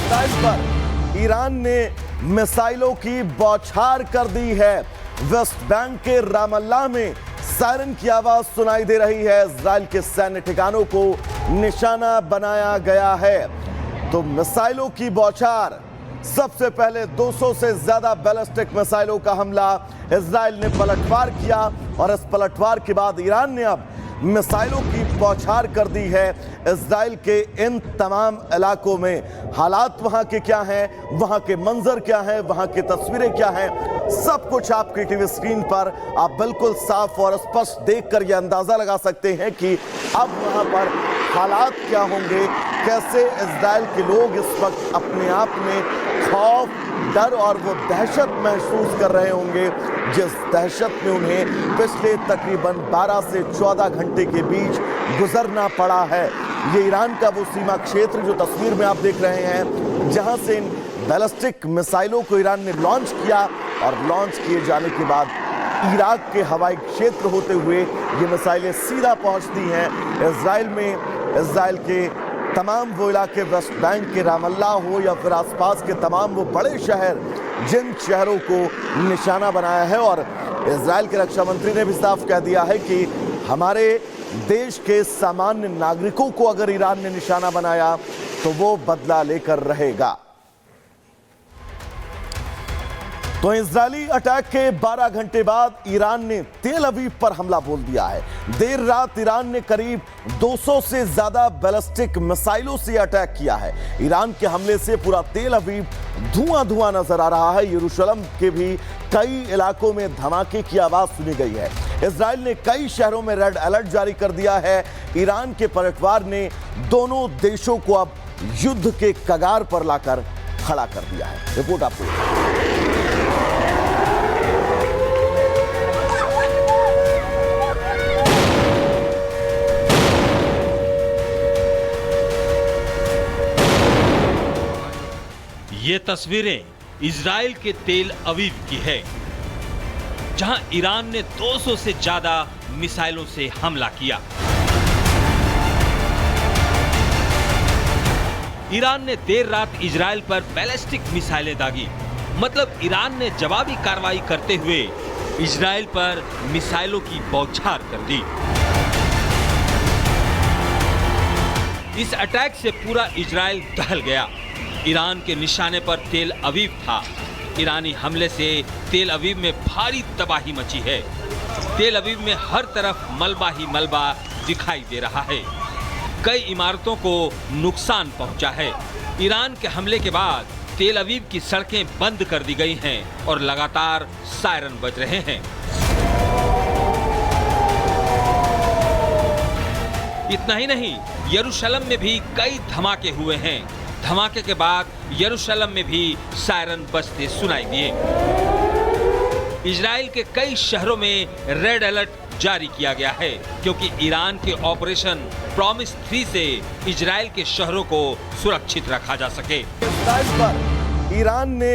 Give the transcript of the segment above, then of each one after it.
Israel पर Iran ने मिसाइलों की बौछार कर दी है। वेस्ट बैंक के रामल्ला में सायरन की आवाज सुनाई दे रही है। इजराइल के सैन्य ठिकानों को निशाना बनाया गया है। तो मिसाइलों की बौछार, सबसे पहले 200 से ज्यादा बैलिस्टिक मिसाइलों का हमला इजराइल ने पलटवार किया और इस पलटवार के बाद ईरान ने अब मिसाइलों की बौछार कर दी है। इजराइल के इन तमाम इलाकों में हालात वहां के क्या हैं, वहां के मंजर क्या हैं, वहां की तस्वीरें क्या हैं, सब कुछ आपकी टीवी स्क्रीन पर आप बिल्कुल साफ और स्पष्ट देखकर यह अंदाजा लगा सकते हैं कि अब वहां पर हालात क्या होंगे, कैसे इजराइल के लोग इस वक्त अपने आप में खौफ, डर और वो दहशत महसूस कर रहे होंगे जिस दहशत में उन्हें पिछले तकरीबन 12 से 14 घंटे के बीच गुजरना पड़ा है। ये ईरान का वो सीमा क्षेत्र जो तस्वीर में आप देख रहे हैं, जहां से इन बैलिस्टिक मिसाइलों को ईरान ने लॉन्च किया और लॉन्च किए जाने के बाद इराक के हवाई क्षेत्र होते हुए ये मिसाइलें सीधा पहुंचती हैं इजराइल में। इजराइल के तमाम वो इलाके, वेस्ट बैंक के रामल्ला हो या फिर आसपास के तमाम वो बड़े शहर, जिन शहरों को निशाना बनाया है। और इजराइल के रक्षा मंत्री ने भी साफ कह दिया है कि हमारे देश के सामान्य नागरिकों को अगर ईरान ने निशाना बनाया तो वो बदला लेकर रहेगा। तो इजरायली अटैक के 12 घंटे बाद ईरान ने तेल अवीव पर हमला बोल दिया है। देर रात ईरान ने करीब 200 से ज्यादा बैलिस्टिक मिसाइलों से अटैक किया है। ईरान के हमले से पूरा तेल अवीव धुआं धुआं नजर आ रहा है। यरूशलेम के भी कई इलाकों में धमाके की आवाज सुनी गई है। इजराइल ने कई शहरों में रेड अलर्ट जारी कर दिया है। ईरान के पलटवार ने दोनों देशों को अब युद्ध के कगार पर लाकर खड़ा कर दिया है। रिपोर्ट आपको। ये तस्वीरें इजराइल के तेल अवीव की है, जहां ईरान ने 200 से ज्यादा मिसाइलों से हमला किया। ईरान ने देर रात इजराइल पर बैलिस्टिक मिसाइलें दागी। मतलब ईरान ने जवाबी कार्रवाई करते हुए इजराइल पर मिसाइलों की बौछार कर दी। इस अटैक से पूरा इजराइल दहल गया। ईरान के निशाने पर तेल अवीव था। ईरानी हमले से तेल अवीव में भारी तबाही मची है। तेल अवीव में हर तरफ मलबा ही मलबा दिखाई दे रहा है। कई इमारतों को नुकसान पहुंचा है। ईरान के हमले के बाद तेल अवीव की सड़कें बंद कर दी गई हैं और लगातार सायरन बज रहे हैं। इतना ही नहीं, यरूशलेम में भी कई धमाके हुए हैं। धमाके के बाद यरूशलेम में भी सायरन बजते सुनाई दिए। इजराइल के कई शहरों में रेड अलर्ट जारी किया गया है, क्योंकि ईरान के ऑपरेशन प्रॉमिस 3 से इजराइल के शहरों को सुरक्षित रखा जा सके। इजराइल पर ईरान ने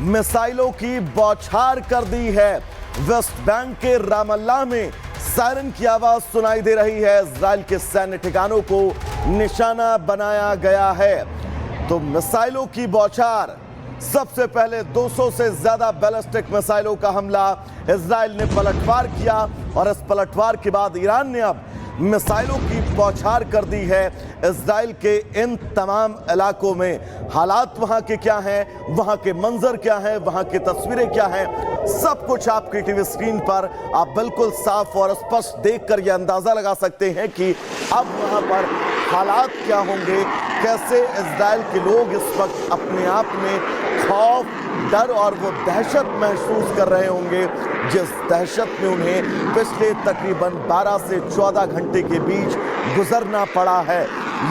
मिसाइलों की बौछार कर दी है। वेस्ट बैंक के रामल्ला में सायरन की आवाज सुनाई दे रही है। इजराइल के सैन्य ठिकानों को निशाना बनाया गया है। तो मिसाइलों की बौछार, सबसे पहले 200 से ज्यादा बैलिस्टिक मिसाइलों का हमला इजराइल ने पलटवार किया और इस पलटवार के बाद ईरान ने अब मिसाइलों की बौछार कर दी है। इजराइल के इन तमाम इलाकों में हालात वहां के क्या हैं, वहां के मंजर क्या हैं, वहां की तस्वीरें क्या हैं, सब कुछ आपकी टीवी स्क्रीन पर आप बिल्कुल साफ और स्पष्ट देखकर यह अंदाजा लगा सकते हैं कि अब वहां पर हालात क्या होंगे, कैसे इजराइल के लोग इस वक्त अपने आप में खौफ, डर और वो दहशत महसूस कर रहे होंगे जिस दहशत में उन्हें पिछले तकरीबन 12 से 14 घंटे के बीच गुजरना पड़ा है।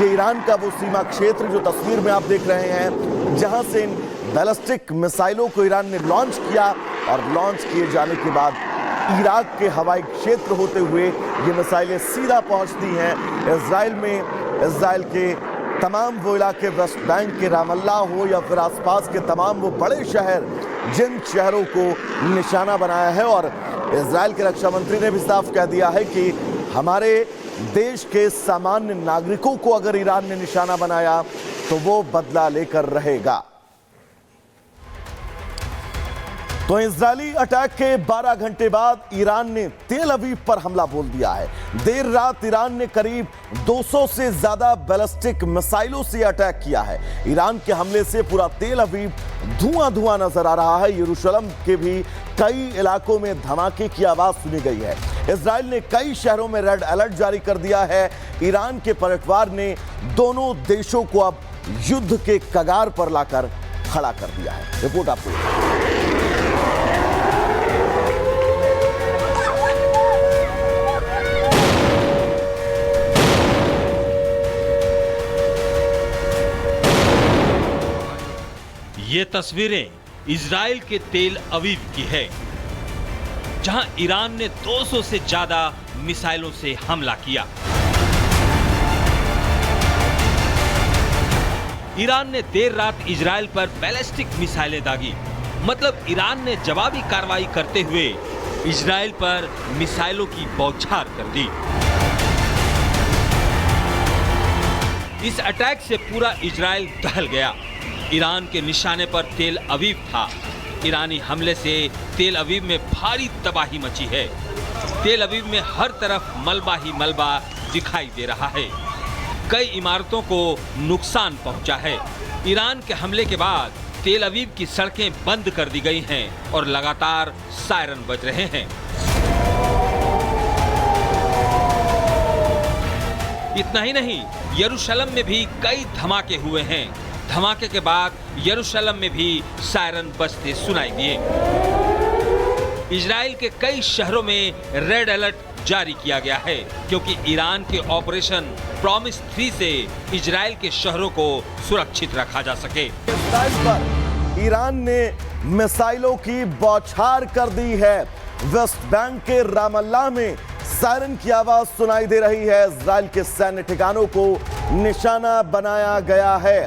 ये ईरान का वो सीमा क्षेत्र जो तस्वीर में आप देख रहे हैं, जहां से इन बैलिस्टिक मिसाइलों को ईरान ने लॉन्च किया और लॉन्च किए जाने के बाद इराक के हवाई क्षेत्र होते हुए ये मिसाइलें सीधा पहुंचती हैं इजराइल में। इजराइल के तमाम वो इलाके, वेस्ट बैंक के रामल्ला हो या फिर आसपास के तमाम वो बड़े शहर, जिन शहरों को निशाना बनाया है। और इजराइल के रक्षा मंत्री ने भी साफ कह दिया है कि हमारे देश के सामान्य नागरिकों को अगर ईरान ने निशाना बनाया तो वो बदला लेकर रहेगा। तो इजरायली अटैक के 12 घंटे बाद ईरान ने तेल अवीव पर हमला बोल दिया है। देर रात ईरान ने करीब 200 से ज्यादा बैलिस्टिक मिसाइलों से अटैक किया है। ईरान के हमले से पूरा तेल अवीव धुआं धुआं नजर आ रहा है। यरूशलेम के भी कई इलाकों में धमाके की आवाज सुनी गई है। इजराइल ने कई शहरों में रेड अलर्ट जारी कर दिया है। ईरान के पलटवार ने दोनों देशों को अब युद्ध के कगार पर लाकर खड़ा कर दिया है। रिपोर्ट आपको। ये तस्वीरें इजराइल के तेल अवीव की है, जहां ईरान ने 200 से ज्यादा मिसाइलों से हमला किया। ईरान ने देर रात इजराइल पर बैलिस्टिक मिसाइलें दागी। मतलब ईरान ने जवाबी कार्रवाई करते हुए इजराइल पर मिसाइलों की बौछार कर दी। इस अटैक से पूरा इजराइल दहल गया। ईरान के निशाने पर तेल अवीव था। ईरानी हमले से तेल अवीव में भारी तबाही मची है। तेल अवीव में हर तरफ मलबा ही मलबा दिखाई दे रहा है। कई इमारतों को नुकसान पहुंचा है। ईरान के हमले के बाद तेल अवीव की सड़कें बंद कर दी गई हैं और लगातार सायरन बज रहे हैं। इतना ही नहीं, यरूशलेम में भी कई धमाके हुए हैं। धमाके के बाद यरूशलेम में भी सायरन बजते सुनाई दिए। इजराइल के कई शहरों में रेड अलर्ट जारी किया गया है, क्योंकि ईरान के ऑपरेशन प्रॉमिस 3 से इजराइल के शहरों को सुरक्षित रखा जा सके। इजराइल पर ईरान ने मिसाइलों की बौछार कर दी है। वेस्ट बैंक के रामल्ला में सायरन की आवाज सुनाई दे रही है। इजराइल के सैन्य ठिकानों को निशाना बनाया गया है।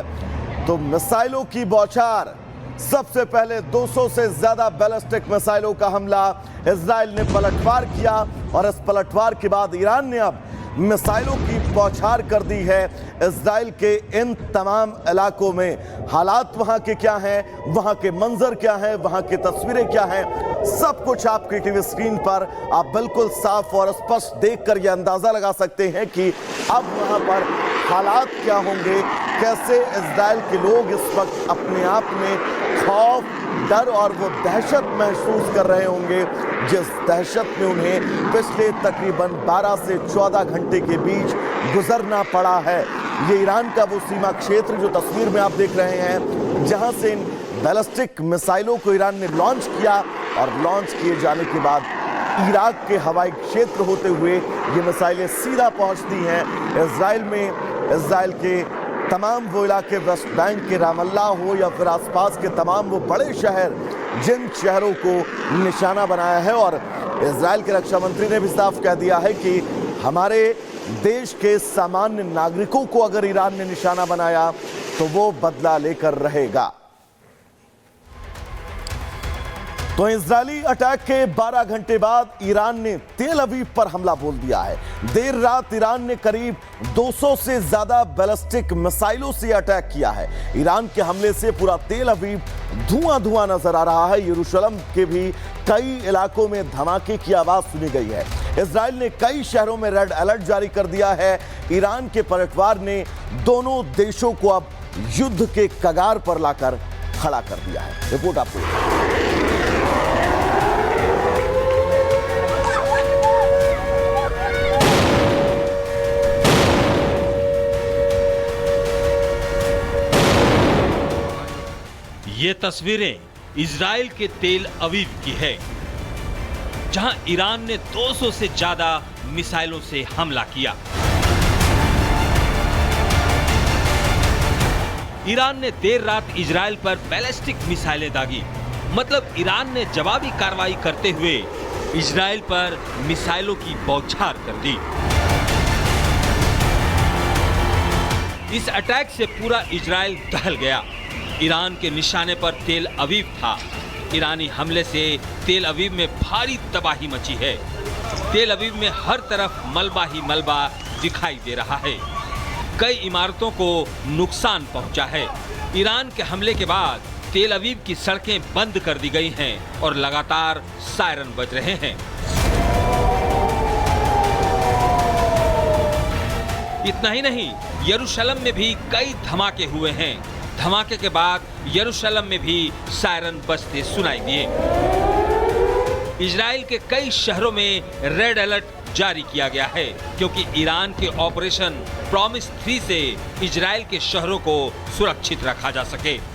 तो मिसाइलों की बौछार, सबसे पहले 200 से ज्यादा बैलिस्टिक मिसाइलों का हमला इजराइल ने पलटवार किया और इस पलटवार के बाद ईरान ने अब मिसाइलों की बौछार कर दी है। इजराइल के इन तमाम इलाकों में हालात वहां के क्या हैं, वहां के मंजर क्या हैं, वहां की तस्वीरें क्या हैं, सब कुछ आपकी टीवी स्क्रीन पर आप बिल्कुल साफ और स्पष्ट देखकर यह अंदाजा लगा सकते हैं कि अब वहां पर हालात क्या होंगे, कैसे इजराइल के लोग इस वक्त अपने आप में खौफ, डर और वो दहशत महसूस कर रहे होंगे जिस दहशत में उन्हें पिछले तकरीबन 12 से 14 घंटे के बीच गुजरना पड़ा है। ये ईरान का वो सीमा क्षेत्र जो तस्वीर में आप देख रहे हैं, जहां से इन बैलिस्टिक मिसाइलों को ईरान ने लॉन्च किया और लॉन्च किए जाने के बाद इराक के हवाई क्षेत्र होते हुए ये मिसाइलें सीधा पहुंचती हैं इजराइल में। इजराइल के तमाम वो इलाके, वेस्ट बैंक के रामल्ला हो या फिर आसपास के तमाम वो बड़े शहर, जिन शहरों को निशाना बनाया है। और इजराइल के रक्षा मंत्री ने भी साफ कह दिया है कि हमारे देश के सामान्य नागरिकों को अगर ईरान ने निशाना बनाया तो वो बदला लेकर रहेगा। तो इजरायली अटैक के 12 घंटे बाद ईरान ने तेल अवीव पर हमला बोल दिया है। देर रात ईरान ने करीब 200 से ज्यादा बैलिस्टिक मिसाइलों से अटैक किया है। ईरान के हमले से पूरा तेल अवीव धुआं धुआं नजर आ रहा है। यरूशलेम के भी कई इलाकों में धमाके की आवाज सुनी गई है। इजराइल ने कई शहरों में रेड अलर्ट जारी कर दिया है। ईरान के पलटवार ने दोनों देशों को अब युद्ध के कगार पर लाकर खड़ा कर दिया है। रिपोर्ट आपको। ये तस्वीरें इजराइल के तेल अवीव की है, जहां ईरान ने 200 से ज्यादा मिसाइलों से हमला किया। ईरान ने देर रात इजराइल पर बैलिस्टिक मिसाइलें दागी। मतलब ईरान ने जवाबी कार्रवाई करते हुए इजराइल पर मिसाइलों की बौछार कर दी। इस अटैक से पूरा इजराइल दहल गया। ईरान के निशाने पर तेल अवीव था। ईरानी हमले से तेल अवीव में भारी तबाही मची है। तेल अवीव में हर तरफ मलबा ही मलबा दिखाई दे रहा है। कई इमारतों को नुकसान पहुंचा है। ईरान के हमले के बाद तेल अवीव की सड़कें बंद कर दी गई हैं और लगातार सायरन बज रहे हैं। इतना ही नहीं, यरूशलेम में भी कई धमाके हुए हैं। धमाके के बाद यरूशलेम में भी सायरन बजते सुनाई दिए। इजराइल के कई शहरों में रेड अलर्ट जारी किया गया है क्योंकि ईरान के ऑपरेशन प्रॉमिस 3 से इजराइल के शहरों को सुरक्षित रखा जा सके।